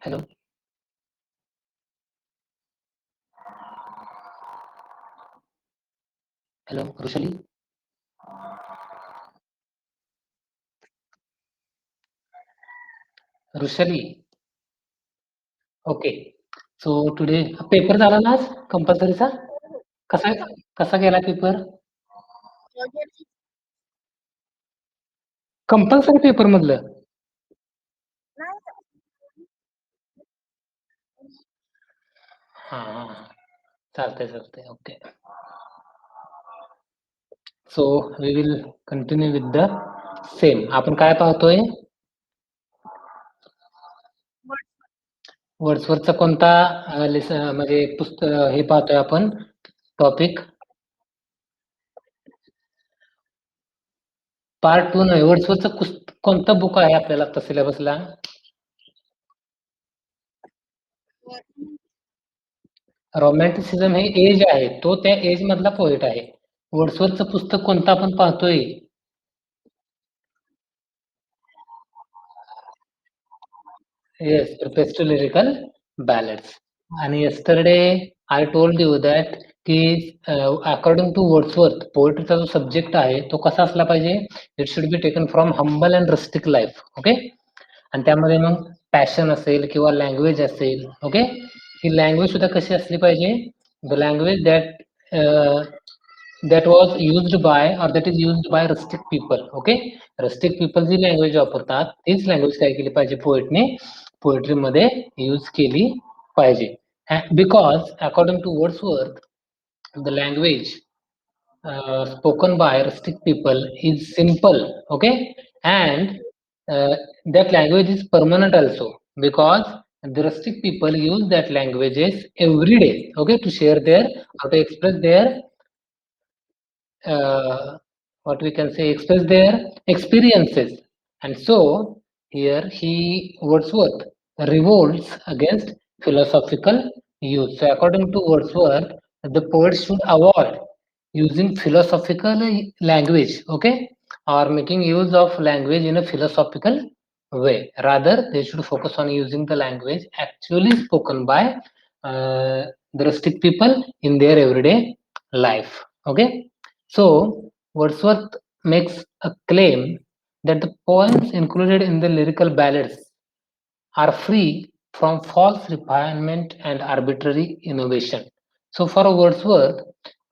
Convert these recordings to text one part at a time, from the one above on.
Hello. Hello, Rosalie. Rosalie. Okay. So today paper झाला ना आज कंपल्सरीचा? कसा कसा गेला पेपर? कंपल्सरी पेपर मधलं? हां. चालतंय. Okay. So we will continue with the same. आपण काय पाहतोय? वर्ड्सवर्थचा कोणता म्हणजे पुस्तक हे पाहतोय आपण टॉपिक? पार्ट 2 आहे. वर्ड्सवर्थचा कोणता बुक आहे आपल्याला आता सिलेबसला? रोमॅन्टिसिझम हे एज आहे. तो त्या एज मधला पोएट आहे. वर्ड्सवर्थचं पुस्तक कोणतं आपण पाहतोय? Yes, Preface to Lyrical Ballads. आणि yesterday I told you that की according to Wordsworth, पोएट्रीचा जो सब्जेक्ट आहे तो कसा असला पाहिजे? It should be taken from humble and rustic life. Okay. आणि त्यामध्ये मग पॅशन असेल किंवा लँग्वेज असेल. ओके. ही लँग्वेज सुद्धा कशी असली पाहिजे? The language that was used by or that is used by rustic people. Okay. Rustic people जी लँग्वेज वापरतात तीच लँग्वेज काय केली पाहिजे पोएटने पोएट्रीमध्ये यूज केली पाहिजे. Because according to Wordsworth the language spoken by rustic people is simple, okay, and that language is permanent also because the rustic people use that languages every day, okay, to share their or to express their what we can say, express their experiences. And so here Wordsworth revolts against philosophical use. So according to Wordsworth, the poet should avoid using philosophical language, okay, or making use of language in a philosophical way. Rather, they should focus on using the language actually spoken by the rustic people in their everyday life. Okay. So Wordsworth makes a claim that the poems included in the lyrical ballads are free from false refinement and arbitrary innovation. So for Wordsworth,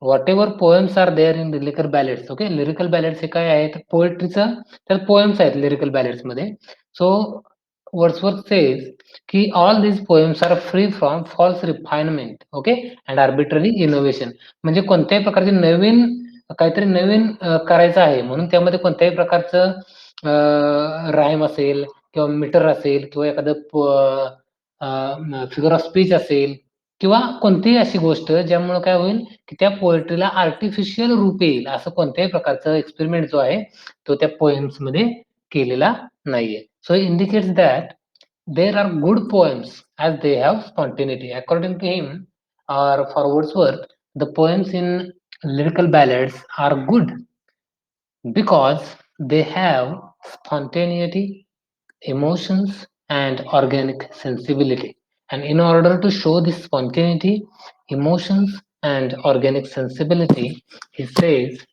whatever poems are there in lyrical ballads, okay, lyrical ballads हे काय आहे? पोएट्रीचं तर poems आहेत lyrical ballads मध्ये. So Wordsworth says की all these poems are free from false refinement, okay, and arbitrary innovation. म्हणजे कोणत्याही प्रकारचे काहीतरी नवीन करायचं आहे म्हणून त्यामध्ये कोणत्याही प्रकारचं राईम असेल किंवा मीटर असेल किंवा एखादं फिगर ऑफ स्पीच असेल किंवा कोणतीही अशी गोष्ट ज्यामुळे काय होईल की त्या पोएट्रीला आर्टिफिशियल रूप येईल असं कोणत्याही प्रकारचं एक्सपेरिमेंट जो आहे तो त्या पोएम्स मध्ये केलेला नाहीये. So indicates that there are good poems as they have spontaneity. According to him or for Wordsworth, the poems in lyrical ballads are good because they have spontaneity, emotions, and organic sensibility. And in order to show this spontaneity, emotions, and organic sensibility, he says,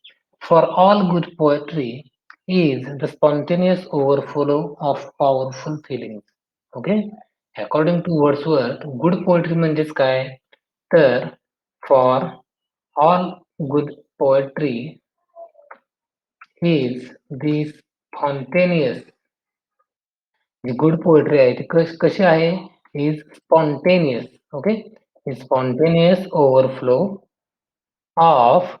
for all good poetry is the spontaneous overflow of powerful feelings. Okay. According to Wordsworth, good poetry म्हणजेच काय? तर for all good poetry is the spontaneous. जी good poetry आहे ती कशी आहे? Is spontaneous. Okay. Spontaneous overflow of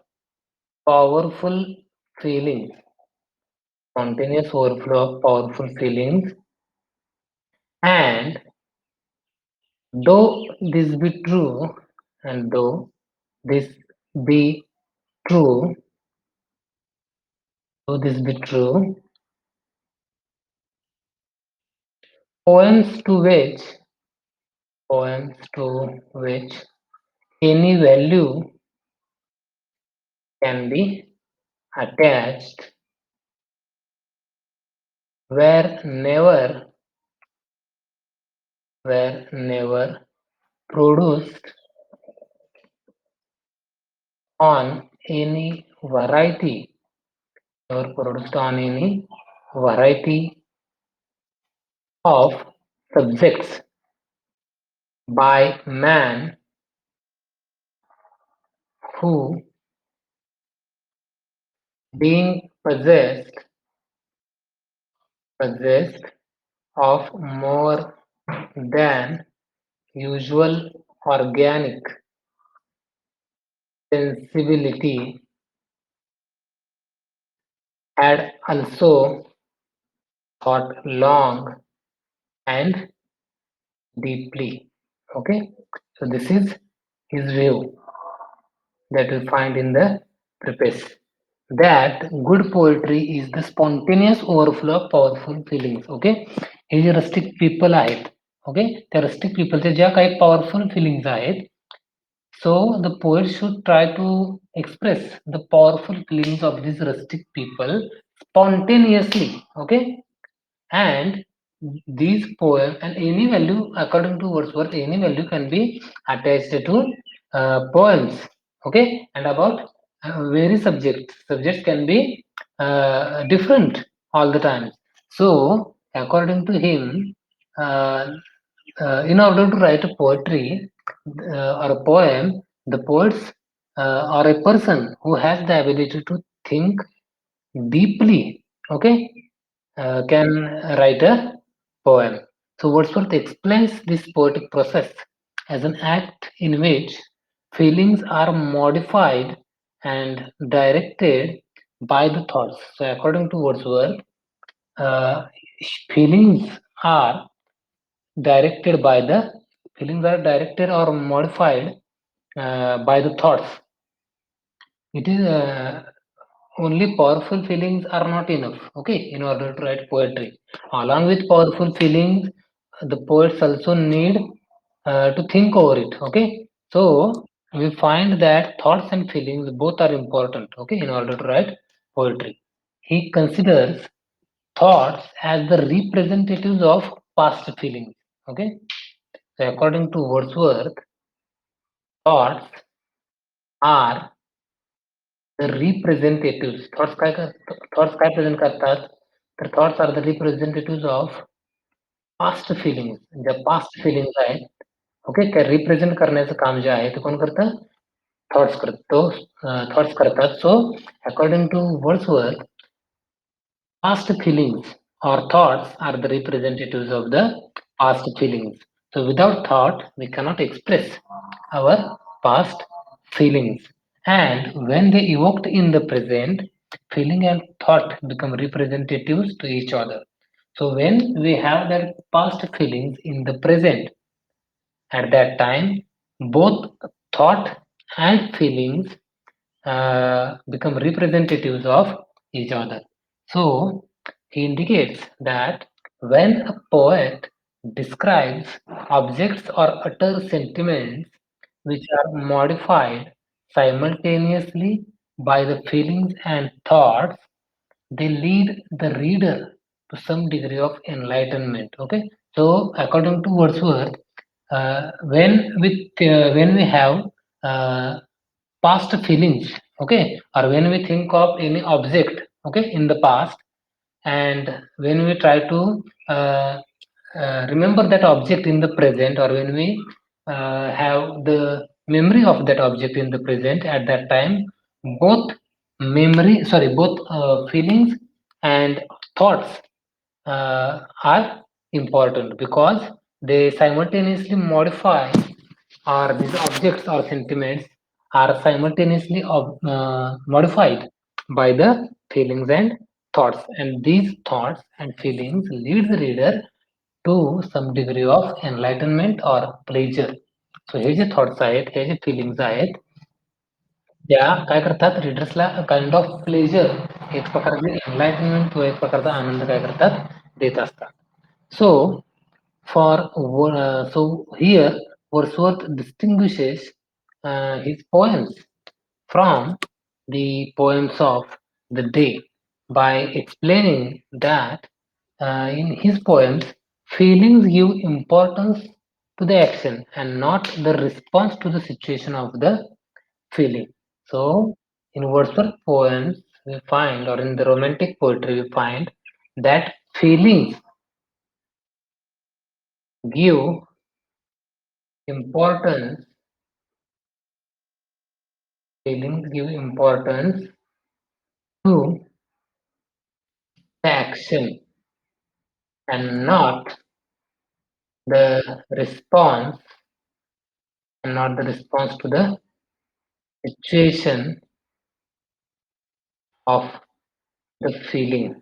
powerful feelings. Spontaneous overflow of powerful feelings. And though this be true, and though this be true, though this be true, poems to which any value can be attached were never were never produced on any variety, never produced on any variety of subjects by man who, being possessed of more than usual organic sensibility, had also thought long and deeply. Okay, so this is his view that we find in the preface, that good poetry is the spontaneous overflow of powerful feelings. Okay, हे जे rustic people आहेत, okay, त्या rustic पीपलच्या ज्या काही powerful feelings आहेत, so the poet should try to express the powerful feelings of these rustic people spontaneously. Okay, and these poem and any value, according to Wordsworth, any value can be attached to poems. Okay, and about very subjects can be different all the time. So according to him, uh, in order to write a poetry or a poem, the poets or a person who has the ability to think deeply, okay, can write a poem. So Wordsworth explains this poetic process as an act in which feelings are modified and directed by the thoughts. So according to Wordsworth, uh, feelings are directed or modified by the thoughts. It is only powerful feelings are not enough, okay, in order to write poetry. Along with powerful feelings, the poets also need to think over it, okay. So we find that thoughts and feelings both are important, okay, in order to write poetry. He considers thoughts as the representatives of past feelings, okay. So according to Wordsworth, thoughts are the representatives. Thoughts काय present करतात, तर thoughts are the representative of past feelings. ज्या past feelings आहेत, okay, त्या represent करण्याचं काम जे आहे ते कोण करतं, थॉट्स करतो, थॉट्स करतात. So according to Wordsworth, past feelings or thoughts are the representatives of the past feelings. So without thought, we cannot express our past feelings. And when they evoked in the present, feeling and thought become representatives to each other. So when we have that past feelings in the present, at that time, both thought and feelings become representatives of each other. So he indicates that when a poet describes objects or utters sentiments which are modified simultaneously by the feelings and thoughts, they lead the reader to some degree of enlightenment. Okay, so according to Wordsworth, when we have uh, past feelings, okay, or when we think of any object, okay, in the past, and when we try to remember that object in the present, or when we have the memory of that object in the present, at that time both both feelings and thoughts are important, because they simultaneously modify, or these objects or sentiments are simultaneously modified by the feelings and thoughts, and these thoughts and feelings lead the reader to some degree of enlightenment or pleasure. So हे जे thoughts आहेत, हे जे fillings आहेत, त्या काय करतात, रीडर्सला kind of pleasure, एक प्रकारचे एनलाइटनमेंट किंवा एक प्रकारचा आनंद काय करतात, देत असतात. So so here Wordsworth distinguishes his poems from the poems of the day by explaining that in his poems, feelings give importance to the action and not the response to the situation of the feeling. So, in Wordsworth poems, we find, or in the romantic poetry, we find that give importance, feelings give importance to the action and not the response, and not the response to the situation of the feeling.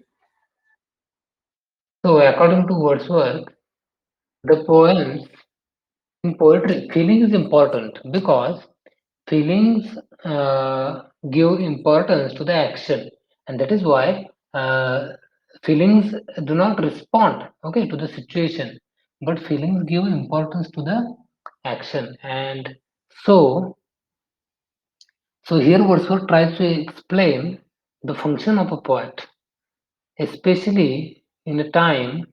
So, according to Wordsworth, the poems in poetry, feeling is important because feelings give importance to the action, and that is why feelings do not respond, okay, to the situation, but feelings give importance to the action. And so, so here Wordsworth tries to explain the function of a poet, especially in a time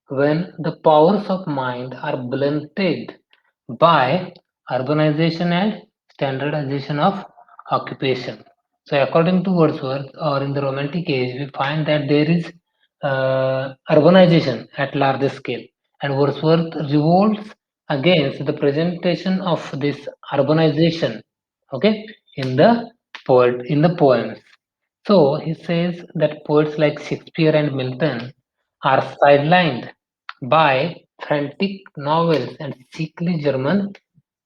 when the powers of mind are blunted by urbanization and standardization of occupation. So, according to Wordsworth, or in the Romantic age, we find that there is urbanization at larger scale, and Wordsworth revolts against the presentation of this urbanization, okay, in the poems. So he says that poets like Shakespeare and Milton are sidelined by frantic novels and sickly German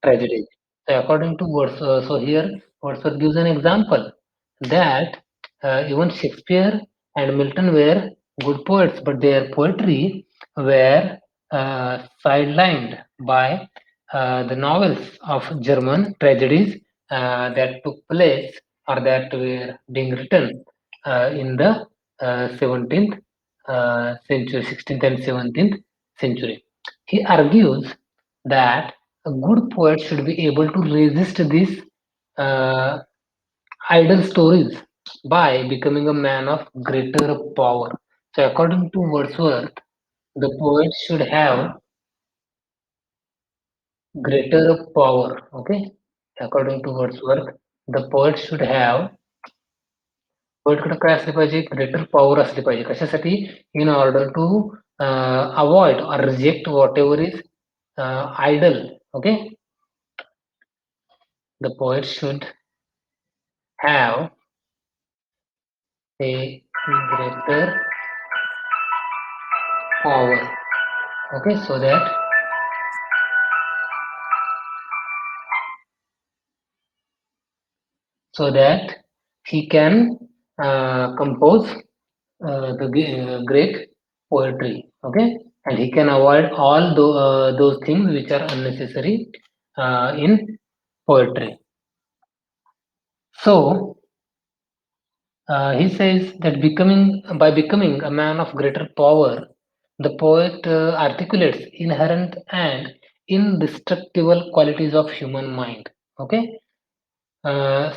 tragedies. So according to Wordsworth, so here Wordsworth gives an example that even Shakespeare and Milton were good poets, but their poetry were sidelined by the novels of German tragedies that took place or that were being written in the 17th century, 16th and 17th century. He argues that a good poet should be able to resist these uh, idle stories by becoming a man of greater power. So, according to Wordsworth, the poet should have greater power. Okay, according to Wordsworth, the poet should have पोएटकडे काय असले पाहिजे greater power असली पाहिजे कशासाठी in order to avoid or reject whatever is idle okay the poet should have a greater power, okay, so that he can compose great poetry, okay, and he can avoid all those things which are unnecessary in poetry. So he says that becoming a man of greater power, the poet articulates inherent and indestructible qualities of human mind. Okay,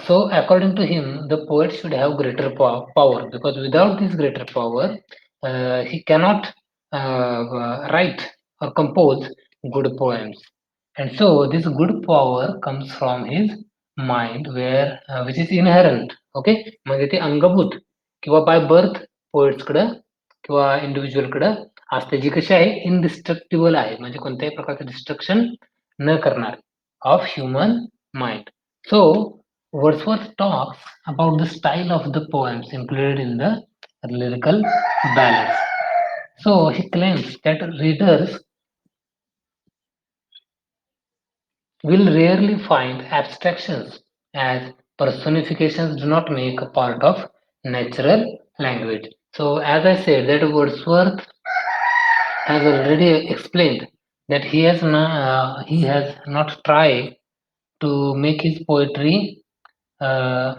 so according to him, the poet should have greater power because without this greater power, he cannot write or compose good poems. And so this good power comes from his mind, where which is inherent. Okay, म्हणजे ते अंगभूत किंवा by birth पोएट्सकडं किंवा इंडिव्हिज्युअलकडं असते, जी कशी आहे indestructible आहे, म्हणजे कोणत्याही प्रकारचं डिस्ट्रक्शन न करणार of human mind. So Wordsworth talks about the style of the poems included in the lyrical ballads. So he claims that readers will rarely find abstractions as personifications do not make a part of natural language. So as I said that Wordsworth has already explained that he has not tried to make his poetry uh,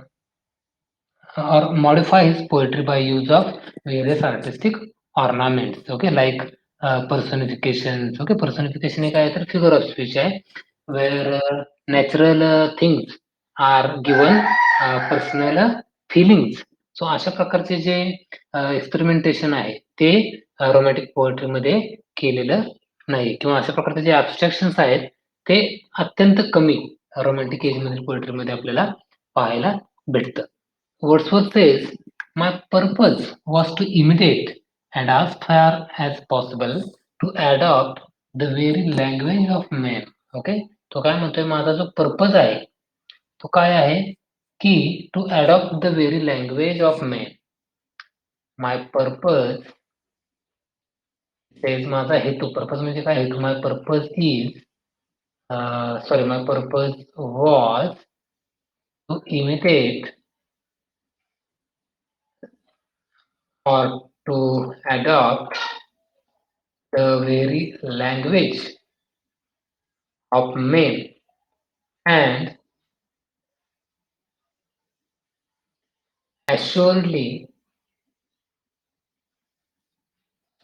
or modify his poetry by use of various artistic ornaments, okay, like personifications. Okay, personification एक आहे तर figure of speech आहे, where natural things are given personal feelings. So अशा प्रकारचे जे experimentation आहे ते romantic poetry मध्ये केलेलं नाही किंवा अशा प्रकारचे जे ॲब्स्ट्रॅक्शन्स आहेत ते अत्यंत कमी रोमॅन्टिक एजमधील पोएट्रीमध्ये आपल्याला पाहायला भेटतं. Wordsworth says, "My purpose was to imitate and as far as possible to adopt the very language of men." Okay? तो काय म्हणतोय, माझा जो पर्पज आहे, तो काय आहे, की to adopt the very language of men. My purpose says माझा हेतू, पर्पज म्हणजे काय हेतू? My purpose is my purpose was to imitate or to adopt the very language of men, and assuredly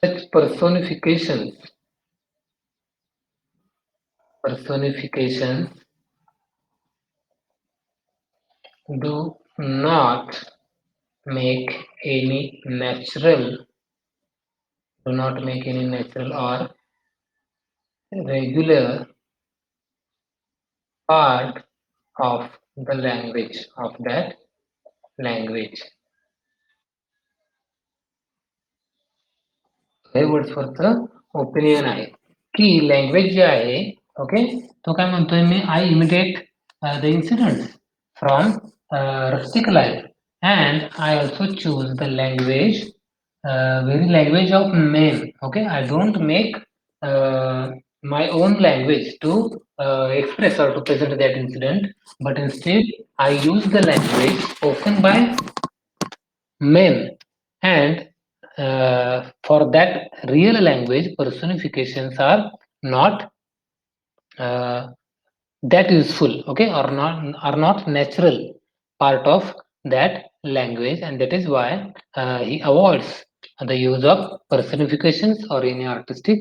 such personifications do not make any natural or regular part of the language of that language. हे वर्ड्सवरचं opinion आहे की language जे आहे, okay, तो काय म्हणतोय, मी I imitate the incidents from rustic life and I also choose the language, very language of men. Okay, I don't make my own language to express or to present that incident, but instead I use the language spoken by men, and for that real language personifications are not uh, that useful, okay, or not natural part of that language, and that is why he avoids the use of personifications or any artistic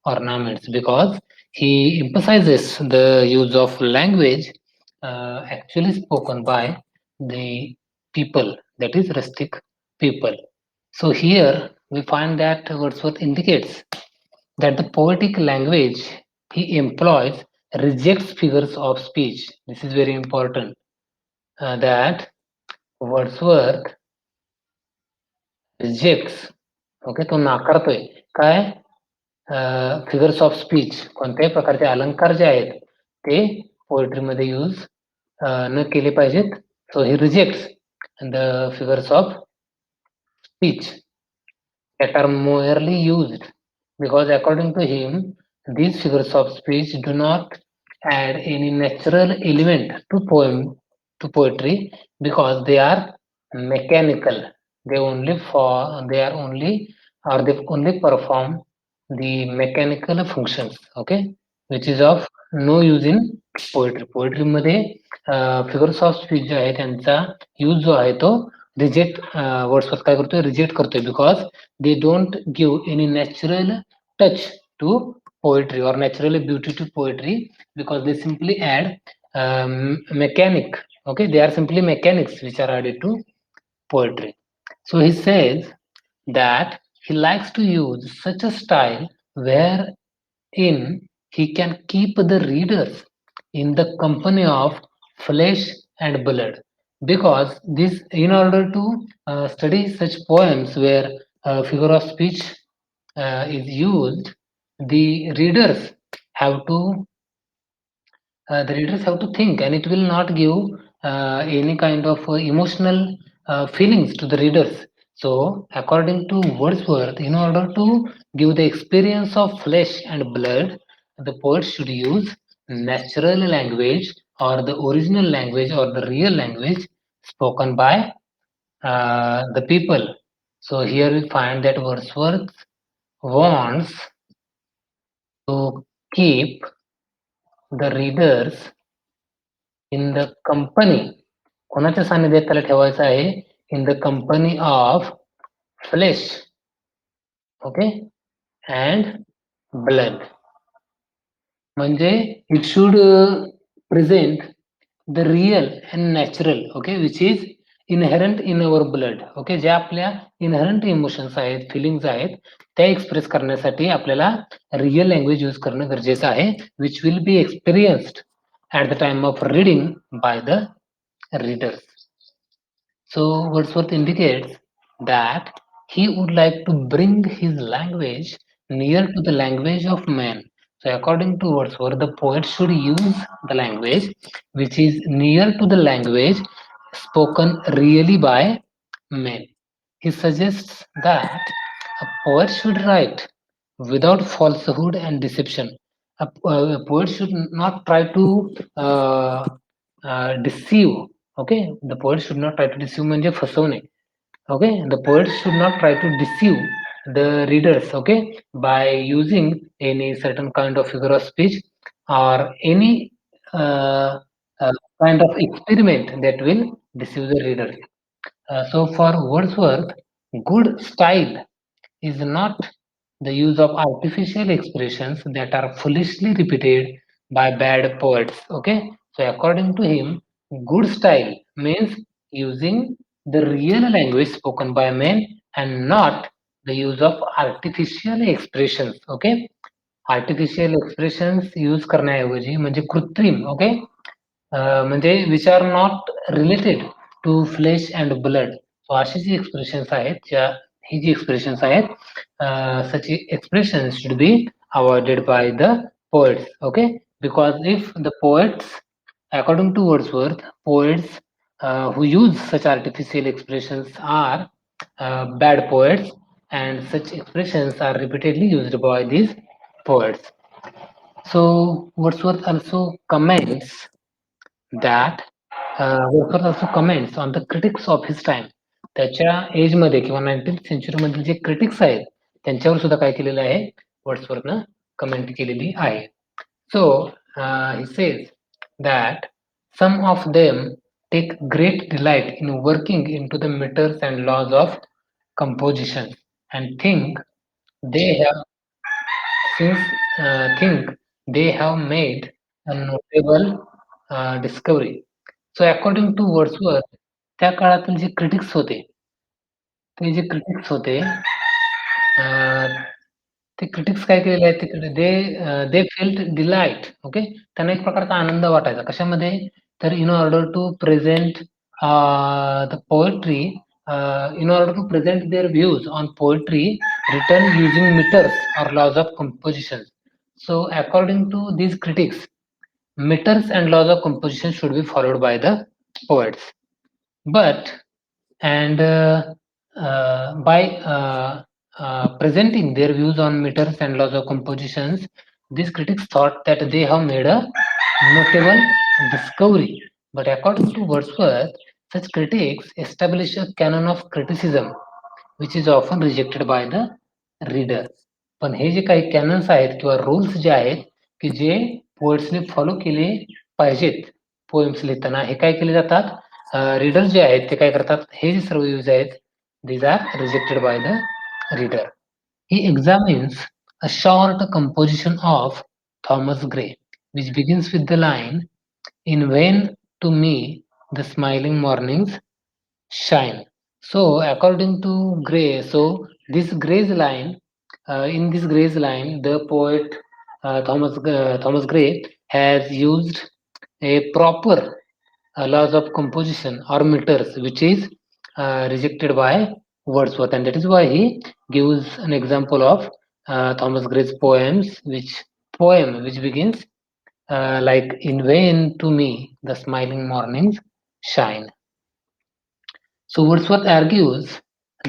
ornaments, because he emphasizes the use of language actually spoken by the people, that is rustic people. So here we find that Wordsworth indicates that the poetic language he employs rejects figures of speech. This is very important. That Wordsworth rejects, okay, तो नाकारतोय काय, figures of speech, कोणत्याही प्रकारचे अलंकार जे आहेत ते पोएट्रीमध्ये use न केले पाहिजेत. So he rejects the figures of speech that are merely used, because according to him these figures of speech do not add any natural element to poetry, because they are mechanical. They are only, or they only perform the mechanical functions, okay, which is of no use in poetry मध्ये figures of speech जे आहे त्यांचा use जो आहे तो reject, Wordsworth काय करतोय, reject करतोय, because they don't give any natural touch to poetry or natural beauty to poetry, because they simply add mechanic, okay, they are simply mechanics which are added to poetry. So he says that he likes to use such a style wherein he can keep the readers in the company of flesh and blood, because this, in order to study such poems where figure of speech is used, the readers have to think, and it will not give any kind of emotional feelings to the readers. So according to Wordsworth, in order to give the experience of flesh and blood, the poet should use natural language, or the original language, or the real language spoken by the people. So here we find that Wordsworth wants to keep the readers in the company, कोणाच्या सानिध्यात त्याला ठेवायचं आहे, in the company of flesh, okay, and blood. म्हणजे it should present the real and natural, okay, which is inherent in our blood, okay, ज्या आपल्या inherent emotions आहेत, fillings आहेत, त्या एक्सप्रेस करण्यासाठी आपल्याला रिअल लँग्वेज यूज करणं गरजेचं आहे, which will be experienced at the time of reading by the readers. So Wordsworth indicates that he would like to bring his language near to the language of man. So according to Wordsworth, the poet should use the language which is near to the language spoken really by men. He suggests that a poet should write without falsehood and deception. A poet should not try to deceive. Okay, the poet should not try to deceive म्हणजे फसवणे. Okay, the poet should not try to deceive the readers, okay, by using any certain kind of figure of speech or any uh, uh, kind of experiment that will deceive the readers. So for Wordsworth, good style is not the use of artificial expressions that are foolishly repeated by bad poets. Okay, so according to him, good style means using the real language spoken by men and not the use of artificial expressions. Okay, artificial expressions use करण्याऐवजी म्हणजे कृत्रिम, okay, म्हणजे which are not related to flesh and blood. So अशी जी expressions आहेत, ही जी expressions आहेत, such expressions should be avoided by the poets. Okay, because if the poets, according to Wordsworth, poets who use such artificial expressions are bad poets, and such expressions are repeatedly used by these poets. So Wordsworth also comments on the critics of his time. त्याच्या एजमध्ये किंवा 19th सेंचुरीमधील जे critics आहेत त्यांच्यावर सुद्धा काय केलेलं आहे, वर्ड्सवर्थनं comment केलेली आहे. So he says that some of them take great delight in working into the meters and laws of composition and they have since think they have made a notable discovery. So according to Wordsworth, त्या काळातील जे critics होते, ते जे critics होते, ते critics काय केलेले आहेत तिकडे, दे फेल्ट डिलाइट. ओके, त्यांना एक प्रकारचा आनंद वाटायचा कशामध्ये, तर in order to present the poetry, in order to present their views on poetry written using meters or laws of composition. So according to these critics, meters and laws of composition should be followed by the poets. But and by presenting their views on meters and laws of compositions, these critics thought that they have made a notable discovery. But according to Wordsworth, such critics establish a canon of criticism, which is often rejected by the reader. पण हे जे काही cannons आहेत किंवा rules जे आहेत की जे पोएट्सने follow केले पाहिजेत poems लिहिताना, हे काय केले जातात, रीडर्स जे आहेत ते काय करतात, हे जे सर्व व्ह्यूज आहेत, these are rejected by the reader. He examines a short composition of Thomas Gray, which begins with the line, "In vain to me the smiling mornings shine." So, according to Gray, so this Gray's line, in this Gray's line, the poet Thomas Gray has used a proper laws of composition or meters, which is rejected by Wordsworth, and that is why he gives an example of Thomas Gray's poem which begins like, "In vain to me the smiling mornings shine." So Wordsworth argues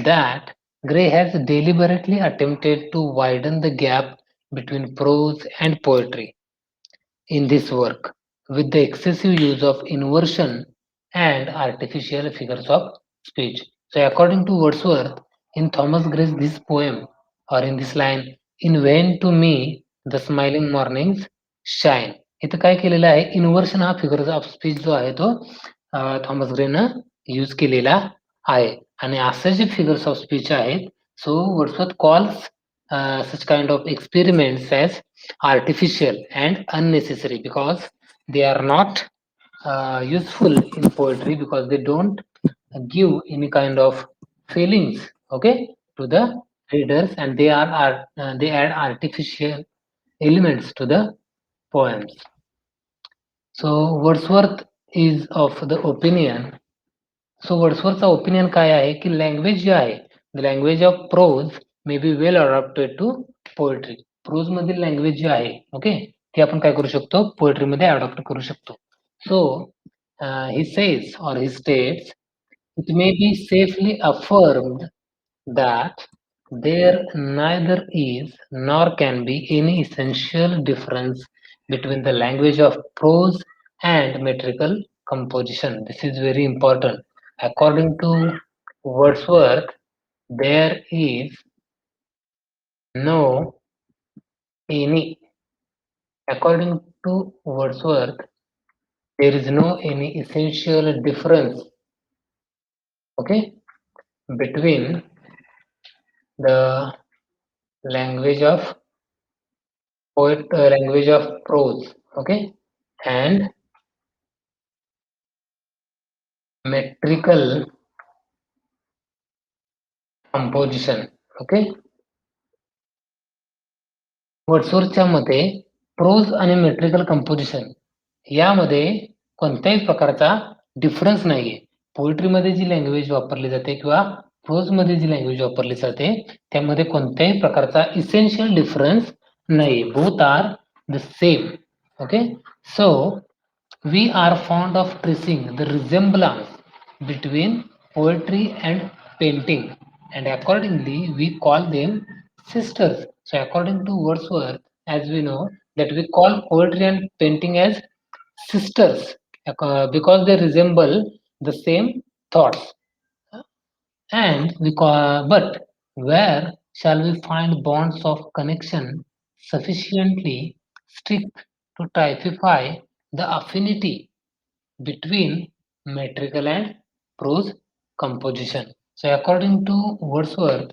that Gray has deliberately attempted to widen the gap between prose and poetry in this work with the excessive use of inversion and artificial figures of speech. So, according to Wordsworth, in Thomas Gray's this poem, or in this line, "In vain to me the smiling mornings shine," इथं काय केलेलं आहे, inversion हा figure of speech जो आहे तो Thomas ग्रेनं use केलेला आहे. आणि असे जे फिगर्स ऑफ स्पीच आहेत, so Wordsworth calls such kind of experiments as artificial and unnecessary because they are not useful in poetry because they don't give any kind of feelings, okay, to the readers, and they add artificial elements to the poems. So Wordsworth is of the opinion. So वर्ड्सवर्थचा opinion काय आहे की language जे आहे the language of prose may be well adopted to poetry. Prose मधील language जे आहे okay ते आपण काय करू शकतो पोएट्रीमध्ये अडॉप्ट करू शकतो. सो ही सेज और ही states it may be safely affirmed that there neither is nor can be any essential difference between the language of prose and metrical composition. This is very important. According to Wordsworth, there is no any. According to Wordsworth, there is no any essential difference. Okay, between the language of language of prose, okay, and metrical composition, okay. वर्ड्सवर्थच्या मते pros आणि metrical composition यामध्ये कोणत्याही प्रकारचा difference नाहीये. पोएट्रीमध्ये जी language वापरली जाते किंवा प्रोजमध्ये जी language वापरली जाते त्यामध्ये कोणत्याही प्रकारचा इसेन्शियल डिफरन्स नाही. Both are the same. Okay, so we are fond of tracing the resemblance between poetry and painting, and accordingly we call them sisters. So according to Wordsworth, as we know that we call poetry and painting as sisters because they resemble the same thoughts. And we call, but where shall we find bonds of connection sufficiently strict to typify the affinity between metrical and prose composition? So according to Wordsworth,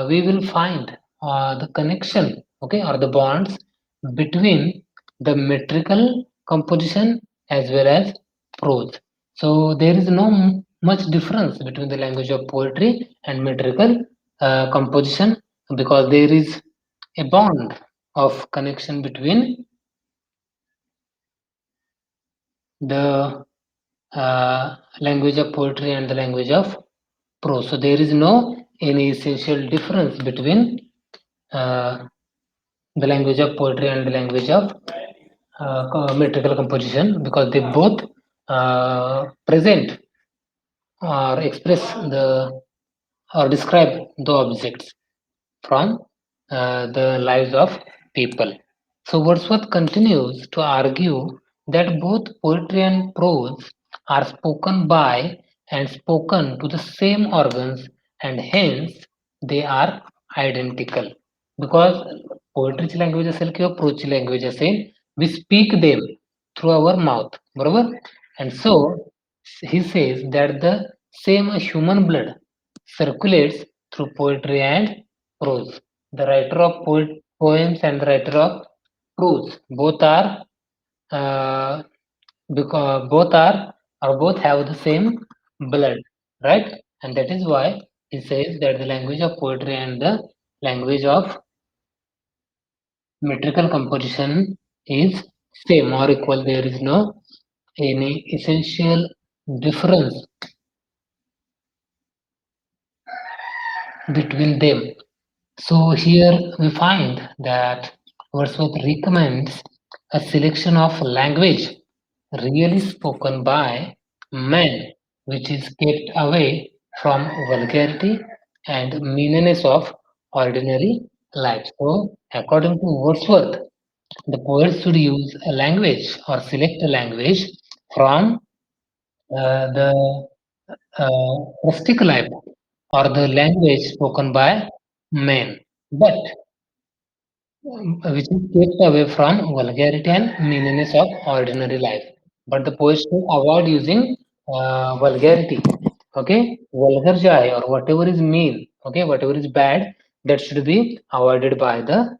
we will find the connection, okay, or the bonds between the metrical composition as well as prose. So there is no much difference between the language of poetry and metrical composition because there is a bond of connection between the language of poetry and the language of prose. So there is no any essential difference between uh, the language of poetry and the language of metrical composition because they both present or express the or describe the objects from the lives of people. So Wordsworth continues to argue that both poetry and prose are spoken by and spoken to the same organs and hence they are identical. Because पोएट्रीची language असेल किंवा प्रोजची language असेल we speak them through our mouth बरोबर and so he says that the same human blood circulates through poetry and prose. The writer of poems and the writer of prose both are because both are or both have the same blood, right? And that is why he says that the language of poetry and the language of metrical composition is same or equal. There is no any essential difference between them. So here we find that Wordsworth recommends a selection of language really spoken by men, which is kept away from vulgarity and meanness of ordinary life. So, according to Wordsworth, the poet should use a language or select a language from the rustic life or the language spoken by men, but which is kept away from vulgarity and meanness of ordinary life. But the poet should avoid using vulgarity. Okay, vulgar जो आहे or whatever is mean, okay, whatever is bad, that should be avoided by the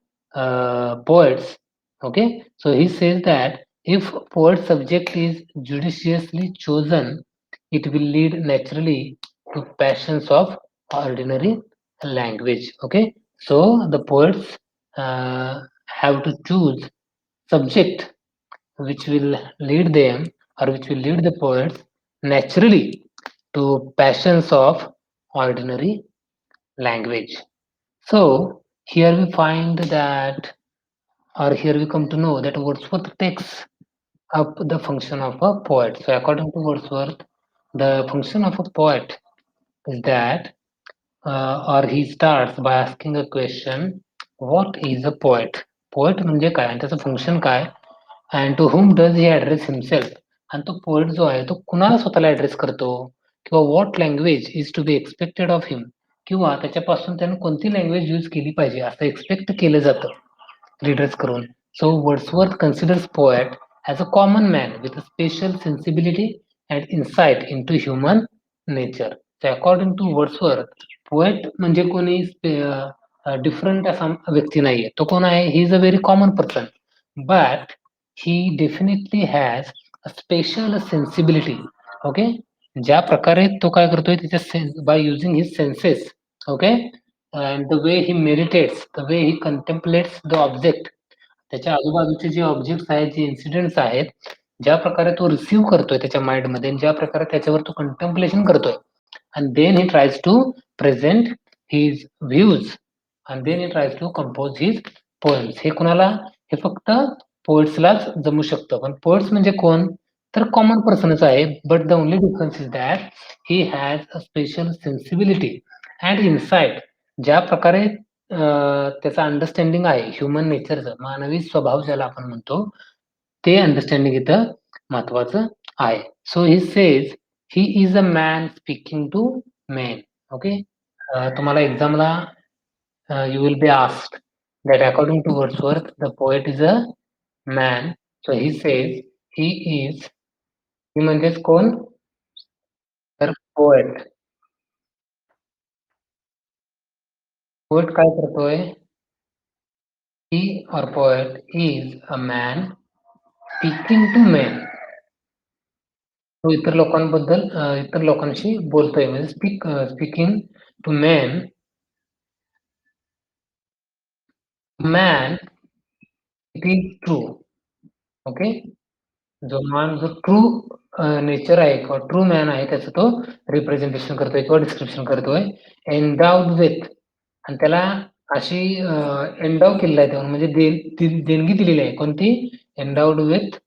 poets. Okay, so he says that if poet subject is judiciously chosen, it will lead naturally to passions of ordinary language. Okay, so the poets uh, have to choose subject which will lead them or which will lead the poets naturally to passions of ordinary language. So here we find that, or here we come to know that Wordsworth takes up the function of a poet. So according to Wordsworth, the function of a poet is that, or he starts by asking a question, what is a poet? Poet म्हणजे काय आणि त्याचं function काय, and to whom does he address himself? आणि तो poet जो आहे तो कुणाला स्वतःला ऍड्रेस करतो, किंवा what language is to be expected of him, किंवा त्याच्यापासून त्याने कोणती लँग्वेज यूज केली पाहिजे असं एक्सपेक्ट केलं जातं रीडर्स करून. So Wordsworth considers poet as a common man with a special sensibility and insight into human nature. So according to Wordsworth, poet म्हणजे कोणी डिफरंट असा व्यक्ती नाहीये. तो कोण आहे? He is a very common person, but he definitely has a special sensibility. Okay, ज्या प्रकारे तो काय करतोय त्याच्या by using his senses. Okay, and the way he meditates, the way he contemplates the object, त्याच्या आजूबाजूचे जे ऑब्जेक्ट्स आहेत, जे incidents आहेत, ज्या प्रकारे तो रिसीव्ह करतोय त्याच्या माइंडमध्ये, ज्या प्रकारे त्याच्यावर तो कंटेम्पलेशन करतोय, and then he tries to present his views, and then he tries to compose his poems. हे कुणाला, हे फक्त पोएट्सलाच जमू शकतं. पण पोएट्स म्हणजे कोण, तर कॉमन पर्सनच आहे, but the only difference is that he has a special sensibility and insight. ज्या प्रकारे त्याचं अंडरस्टँडिंग आहे ह्युमन नेचरचं, मानवी स्वभाव ज्याला आपण म्हणतो, ते अंडरस्टँडिंग इथं महत्वाचं आहे. So he says he is a man speaking to men. Okay, तुम्हाला एक्झामला you will be asked that according to Wordsworth, the poet is a man. So he says he is, he म्हणजेच कोण, तर poet. Poet काय करतोय, he or poet is a man speaking to men. तो इतर लोकांबद्दल, इतर लोकांशी बोलतोय, म्हणजे speaking to men. Man, it is true. Okay, जो ट्रू नेचर आहे किंवा ट्रू मॅन आहे त्याचं तो रिप्रेझेंटेशन करतोय किंवा डिस्क्रिप्शन करतोय. एंडाउड विथ, आणि त्याला अशी एंडाव केलेलं आहे तेव्हा, म्हणजे देणगी दिलेली आहे. कोणती? Endowed with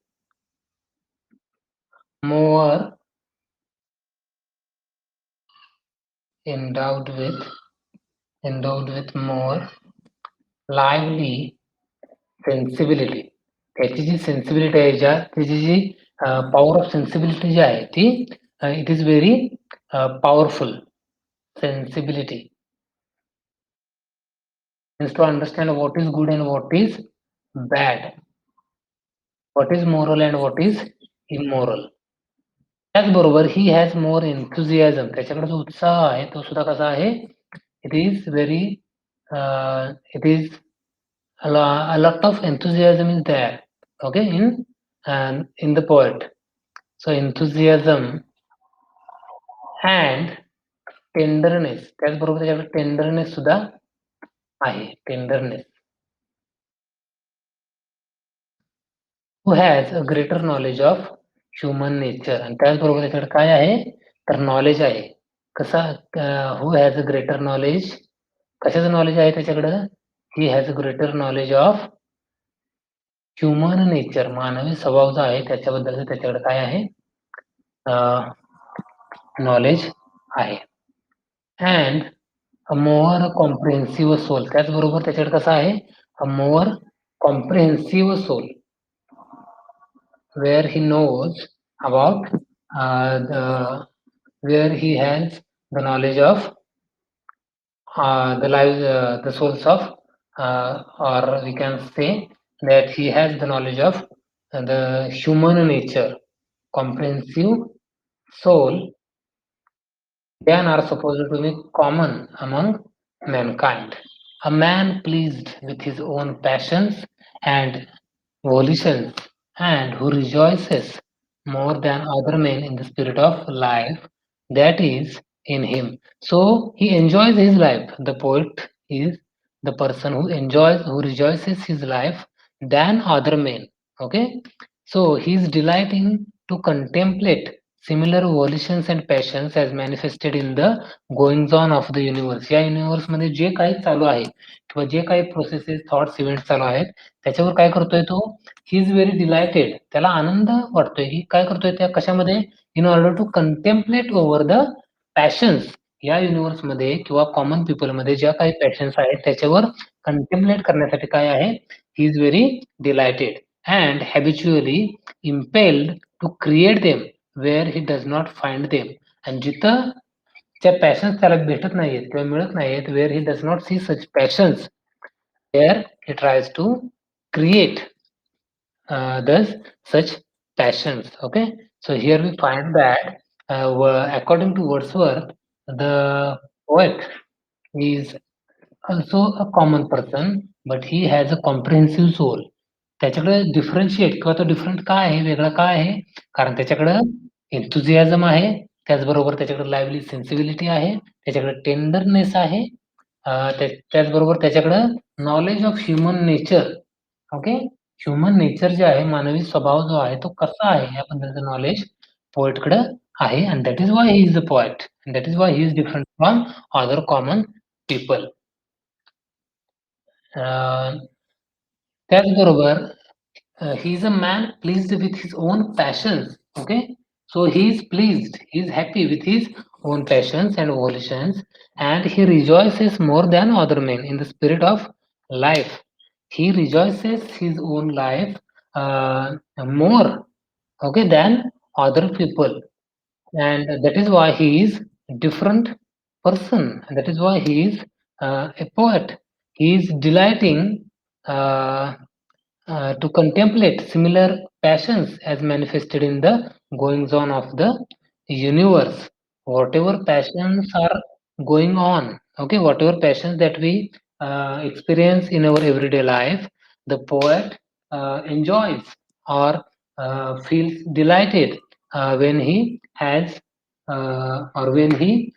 more, endowed with more lively sensibility. त्याची जी सेन्सिबिलिटी आहे, त्याची जी पॉवर ऑफ सेन्सिबिलिटी जी आहे ती, it is very powerful. Sensibility means to understand what is good and what is bad, what is moral and what is immoral. त्याचबरोबर he has more एन्थुझियाझम, त्याच्याकडे जो उत्साह आहे तो सुद्धा कसा आहे, it is very, it is a lot of enthusiasm is there, okay, in the poet. So enthusiasm and tenderness, त्याचबरोबर त्याच्याकडे टेंडरनेस सुद्धा आहे. Tenderness, who has a greater knowledge of human nature. आणि त्याचबरोबर त्याच्याकडे काय आहे, तर नॉलेज आहे. कसा, who has a greater knowledge, कशाचं नॉलेज आहे त्याच्याकडं, he has a greater knowledge of human nature, मानवी स्वभाव जो आहे त्याच्याबद्दल त्याच्याकडे काय आहे, नॉलेज आहे. And a more comprehensive soul, त्याचबरोबर त्याच्याकडे कसं आहे, a more comprehensive soul, where he knows about where he has the knowledge of the lives, the souls of, or we can say that he has the knowledge of the human nature. Comprehensive soul then are supposed to be common among mankind. A man pleased with his own passions and volitions, and who rejoices more than other men in the spirit of life that is in him. So he enjoys his life. The poet is the person who enjoys, who rejoices his life than other men. Okay, so he is delighting to contemplate similar volitions and passions as manifested in the goings on of the universe. या युनिव्हर्समध्ये जे काही चालू आहे किंवा जे काही processes thoughts event चालू आहेत त्याच्यावर काय करतोय तो ही इज व्हेरी डिलायटेड त्याला आनंद वाटतोय ही काय करतोय त्या कशामध्ये in order to contemplate over the passions या युनिव्हर्समध्ये किंवा कॉमन पीपलमध्ये ज्या काही पॅशन्स आहेत त्याच्यावर कंटेम्पलेट करण्यासाठी काय आहे he is very delighted and habitually impelled to create them where he does not find them and जिथं त्या पॅशन्स त्याला भेटत नाहीयेत किंवा मिळत नाहीयेत where he does not see such passions there he tries to create thus such passions. Okay, so here we find that according to Wordsworth the poet is also a common person, but he has a comprehensive soul. त्याच्याकडे differentiate किंवा तो different का आहे, वेगळा का आहे? कारण त्याच्याकडं एन्थुसियाझम आहे, त्याचबरोबर त्याच्याकडे लाईव्हली सेन्सिबिलिटी आहे, त्याच्याकडे टेंडरनेस आहे, त्याचबरोबर त्याच्याकडं knowledge of human nature, okay? Human nature जे आहे, मानवी स्वभाव जो आहे, तो कसा आहे याबद्दलचं नॉलेज पोएटकडं आहे and that is why he is a poet and that is why he is different from other common people. त्याचबरोबर he is a man pleased with his own passions. Okay, so he is pleased, he is happy with his own passions and volitions, and he rejoices more than other men in the spirit of life. He rejoices his own life more, okay, than other people, and that is why he is a different person, and that is why he is a poet. He is delighting uh, to contemplate similar passions as manifested in the goings on of the universe. Whatever passions are going on, okay, whatever passions that we experience in our everyday life, the poet enjoys or feels delighted when he has or when he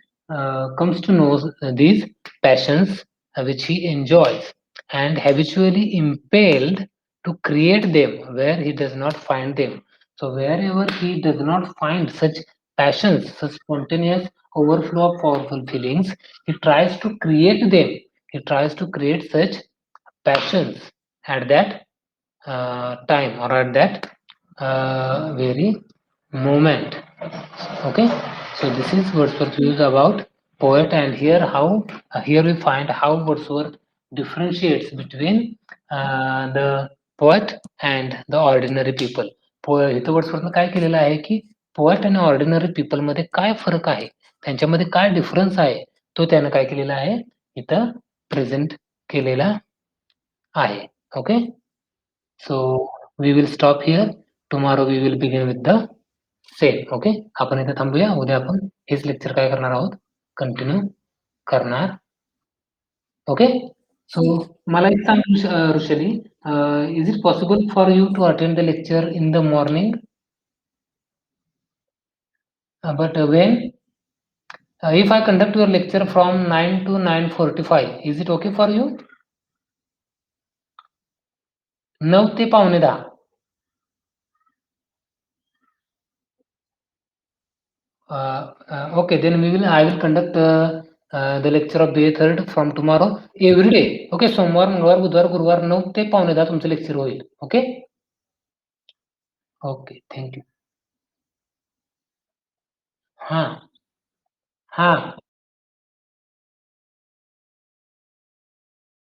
comes to know these passions which he enjoys and habitually impelled to create them where he does not find them. So wherever he does not find such passions, such spontaneous overflow of powerful feelings, he tries to create them. He tries to create such passions at that time or at that very moment. Okay, so this is Wordsworth's views about poet, and here we find how Wordsworth differentiates between the poet and the ordinary people. इथं वर्ड्सवर्थनं काय केलेलं आहे की poet आणि ordinary people मध्ये काय फरक आहे, त्यांच्यामध्ये काय डिफरन्स आहे, तो त्यानं काय केलेला आहे इथं प्रेझेंट केलेला आहे. Okay, so we will stop here. Tomorrow we will begin with the same. Okay, आपण इथे थांबूया. उद्या आपण हेच लेक्चर काय करणार आहोत, कंटिन्यू करणार. ओके, सो मला एक सांग Rushali, is it possible for you to attend the lecture in the morning? But when if I conduct your lecture from 9 to 9:45, is it okay for you? 9 ते पावणे 10. Okay, then I will conduct the lecture of B3rd from tomorrow every day. Okay, सोमवार, मंगळवार, बुधवार, गुरुवार 9 ते पावणे 10 तुमचं lecture होईल. Okay, okay, thank you. हां, हां.